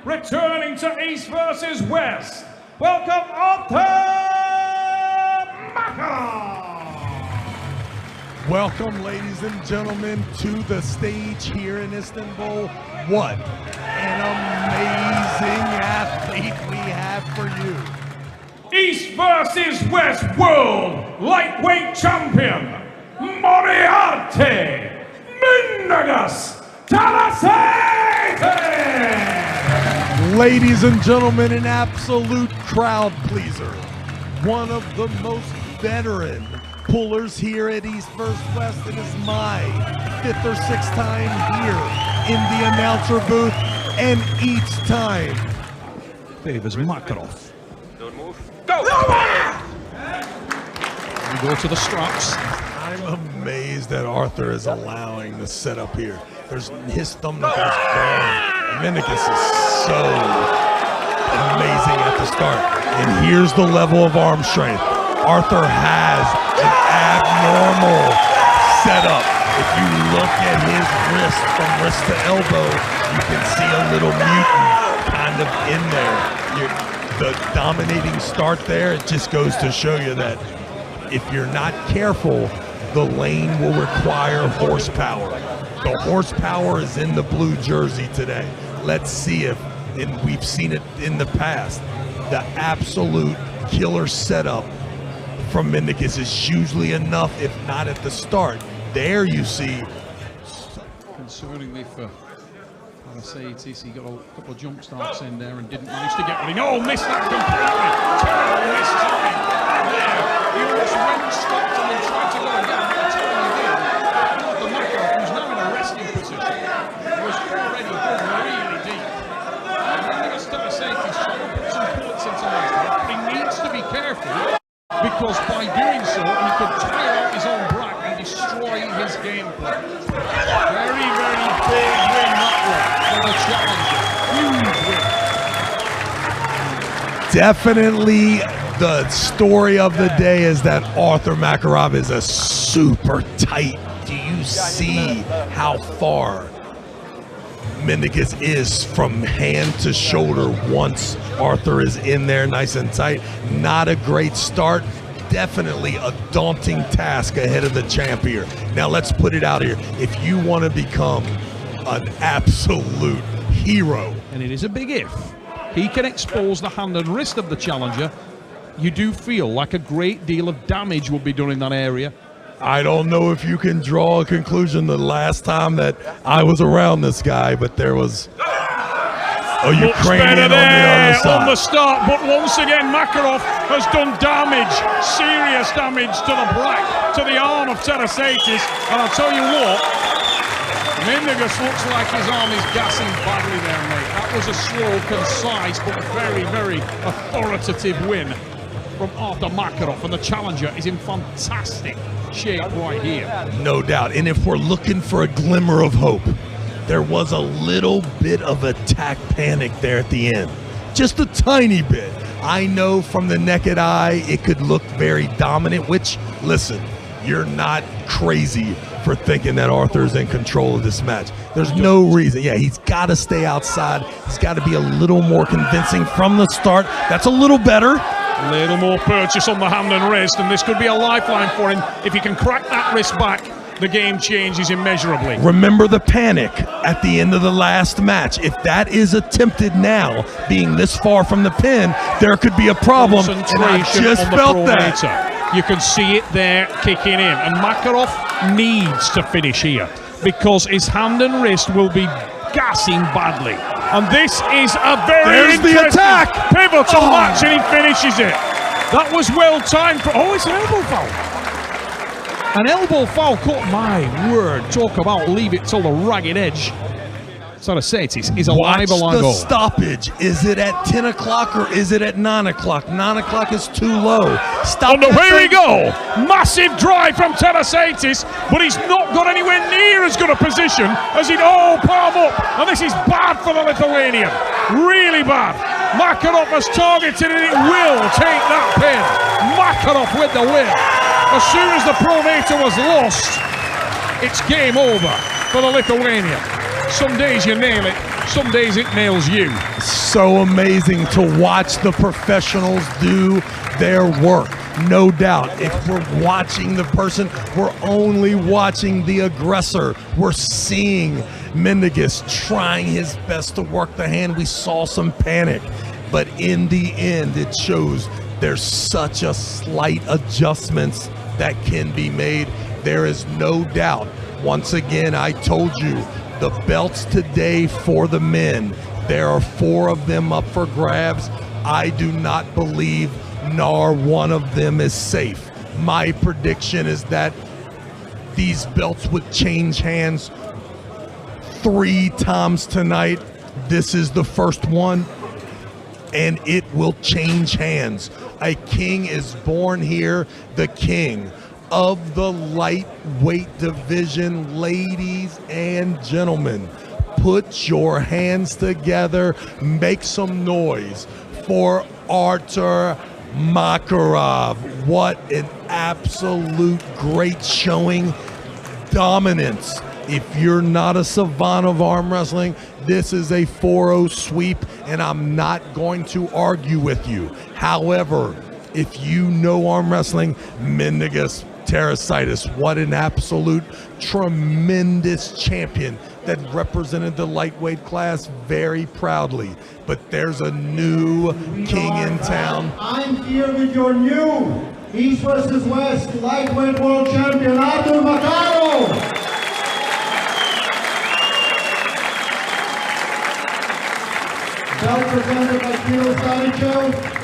returning to East versus West. Welcome, Artur Makarov! Welcome, ladies and gentlemen, to the stage here in Istanbul. What an amazing athlete we have for you. East versus West World Lightweight Champion, Moriarty Mindaugas Tarasaitis! Ladies and gentlemen, an absolute crowd pleaser. One of the most veteran pullers here at East vs. West. It is my 5th or 6th time here in the announcer booth, and each time favors Makarov. Don't move. Go! We go to the straps. I'm amazed that Artur is allowing the setup here. His thumb knuckles gone. Mindaugas is so amazing at the start. And here's the level of arm strength. Artur has an abnormal setup. If you look at his wrist from wrist to elbow, you can see a little mutant kind of in there. The dominating start there, it just goes to show you that if you're not careful, the lane will require horsepower. The horsepower is in the blue jersey today. Let's see if, and we've seen it in the past, the absolute killer setup from Mindaugas is usually enough, if not at the start. There you see. Concerningly for Tarasaitis, he got a couple of jump starts in there and didn't manage to get one. No, missed that completely. Terrible miss time there. He almost went, stopped him and tried to go again. That's what he did. Artur Makarov, who's now in a resting position, was already going really deep. And Mindaugas Tarasaitis trying to put some bullets into Makarov, but he needs to be careful, because by doing so, he could tire out his own back and destroy his game plan. Very, very big win that one for the challenger. Huge win. Definitely the story of the day is that Artur Makarov is a super tight. Do you see how far Mindaugas is from hand to shoulder once Artur is in there nice and tight? Not a great start. Definitely a daunting task ahead of the champ here. Now let's put it out here. If you want to become an absolute hero, and it is a big if, he can expose the hand and wrist of the challenger, you do feel like a great deal of damage will be done in that area. I don't know if you can draw a conclusion the last time that I was around this guy, but there was a Ukrainian on the other side. On the start, but once again Makarov has done damage, serious damage to the back, to the arm of Tarasaitis, and I'll tell you what, Mindaugas looks like his arm is gassing badly there, mate. That was a slow, concise, but very, very authoritative win from Artur Makarov, and the challenger is in fantastic shape right here. No doubt, and if we're looking for a glimmer of hope, there was a little bit of attack panic there at the end. Just a tiny bit. I know from the naked eye it could look very dominant, which, listen, you're not crazy for thinking that Arthur's in control of this match. There's no reason. Yeah, he's got to stay outside. He's got to be a little more convincing from the start. That's a little better. A little more purchase on the hand and wrist, and this could be a lifeline for him. If he can crack that wrist back, the game changes immeasurably. Remember the panic at the end of the last match. If that is attempted now, being this far from the pin, there could be a problem, and I just felt that. You can see it there kicking in, and Makarov needs to finish here because his hand and wrist will be gassing badly. And this is a very interesting pivotal match, and he finishes it. That was well timed. It's an elbow foul. An elbow foul caught. My word, talk about leave it till the ragged edge. Tarasaitis is alive along the goal. Stoppage. Is it at 10 o'clock or is it at 9 o'clock? 9 o'clock is too low. Stop. Oh no, here we go. Massive drive from Tarasaitis, but he's not got anywhere near as good a position as he'd palm up. And this is bad for the Lithuanian. Really bad. Makarov has targeted and it will take that pin. Makarov with the win. As soon as the Pronator was lost, it's game over for the Lithuanian. Some days you nail it, some days it nails you. So amazing to watch the professionals do their work. No doubt, if we're watching the person, we're only watching the aggressor. We're seeing Mindaugas trying his best to work the hand. We saw some panic, but in the end, it shows there's such a slight adjustments that can be made. There is no doubt. Once again, I told you, the belts today for the men, there are 4 of them up for grabs. I do not believe nor one of them is safe. My prediction is that these belts would change hands 3 times tonight. This is the first one, and it will change hands. A king is born here, the king of the lightweight division. Ladies and gentlemen, put your hands together, make some noise for Artur Makarov. What an absolute great showing. Dominance. If you're not a savant of arm wrestling, this is a 4-0 sweep, and I'm not going to argue with you. However, if you know arm wrestling, Mindaugas, Tarasaitis, what an absolute tremendous champion that represented the lightweight class very proudly. But there's a new king in town. I'm here with your new East versus West lightweight world champion, Artur Makarov. Belt presented by Tarasaitis.